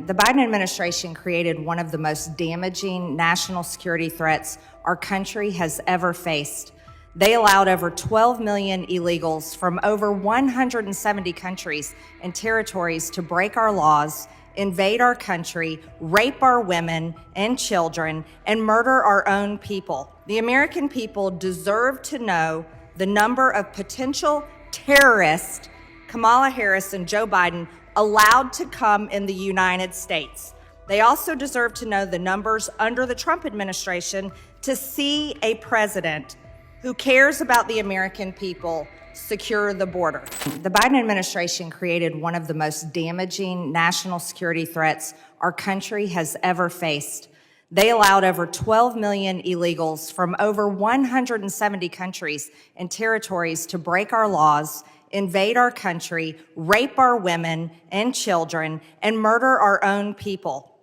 The Biden administration created one of the most damaging national security threats our country has ever faced. They allowed over 12 million illegals from over 170 countries and territories to break our laws, invade our country, rape our women and children, and murder our own people. The American people deserve to know the number of potential terrorists Kamala Harris and Joe Biden allowed to come in the United States. They also deserve to know the numbers under the Trump administration to see a president who cares about the American people secure the border. The Biden administration created one of the most damaging national security threats our country has ever faced. They allowed over 12 million illegals from over 170 countries and territories to break our laws, invade our country, rape our women and children, and murder our own people.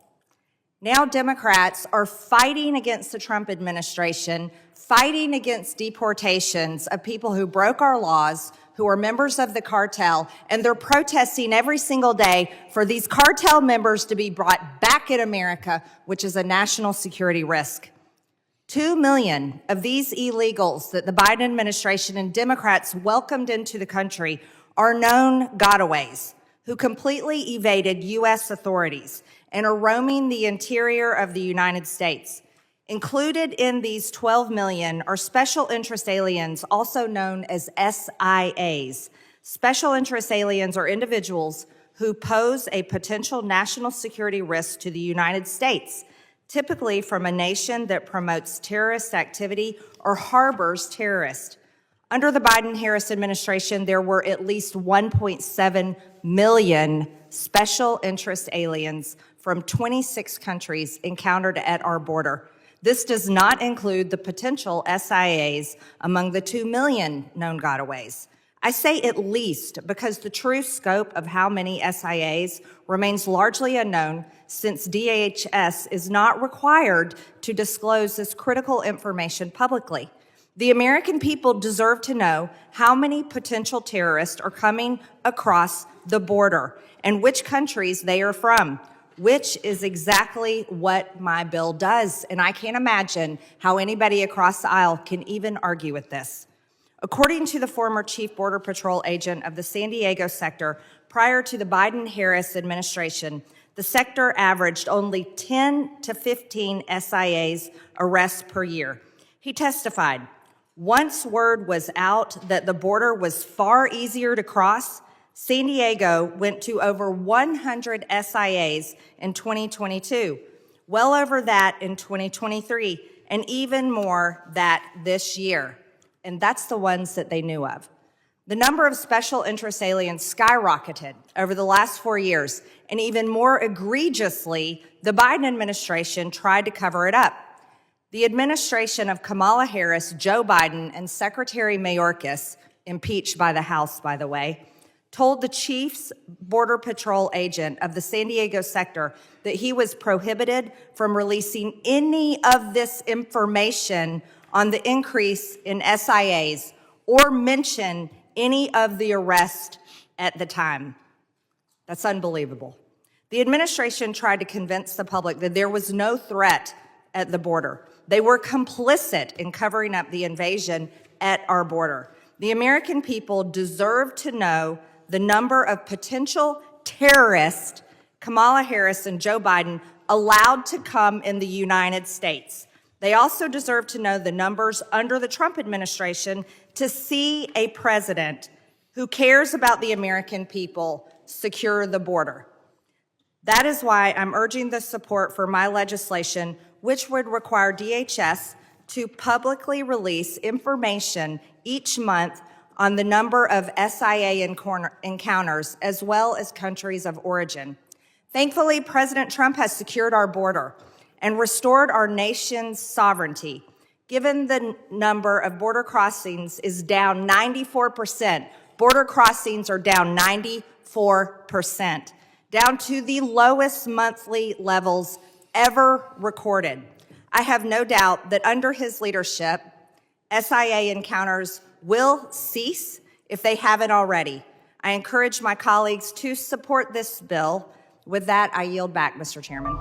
Now Democrats are fighting against the Trump administration, fighting against deportations of people who broke our laws, who are members of the cartel, and they're protesting every single day for these cartel members to be brought back in America, which is a national security risk. 2 million of these illegals that the Biden administration and Democrats welcomed into the country are known gotaways who completely evaded U.S. authorities and are roaming the interior of the United States. Included in these 12 million are special interest aliens, also known as SIAs. Special interest aliens are individuals who pose a potential national security risk to the United States, typically from a nation that promotes terrorist activity or harbors terrorists. Under the Biden-Harris administration, there were at least 1.7 million special interest aliens from 26 countries encountered at our border. This does not include the potential SIAs among the 2 million known gotaways. I say at least because the true scope of how many SIAs remains largely unknown, since DHS is not required to disclose this critical information publicly. The American people deserve to know how many potential terrorists are coming across the border and which countries they are from, which is exactly what my bill does. And I can't imagine how anybody across the aisle can even argue with this. According to the former Chief Border Patrol agent of the San Diego sector, prior to the Biden-Harris administration, the sector averaged only 10 to 15 SIAs arrests per year. He testified, once word was out that the border was far easier to cross, San Diego went to over 100 SIAs in 2022, well over that in 2023, and even more that this year. And that's the ones that they knew of. The number of special interest aliens skyrocketed over the last 4 years, and even more egregiously, the Biden administration tried to cover it up. The administration of Kamala Harris, Joe Biden, and Secretary Mayorkas, impeached by the House, by the way, told the Chief's Border Patrol agent of the San Diego sector that he was prohibited from releasing any of this information on the increase in SIAs or mention any of the arrests at the time. That's unbelievable. The administration tried to convince the public that there was no threat at the border. They were complicit in covering up the invasion at our border. The American people deserve to know the number of potential terrorists Kamala Harris and Joe Biden allowed to come in the United States. They also deserve to know the numbers under the Trump administration to see a president who cares about the American people secure the border. That is why I'm urging the support for my legislation, which would require DHS to publicly release information each month on the number of SIA encounters, as well as countries of origin. Thankfully, President Trump has secured our border and restored our nation's sovereignty. Given the number of border crossings is down 94%, border crossings are down 94%, down to the lowest monthly levels ever recorded. I have no doubt that under his leadership, SIA encounters will cease if they haven't already. I encourage my colleagues to support this bill With that, I yield back, Mr. Chairman.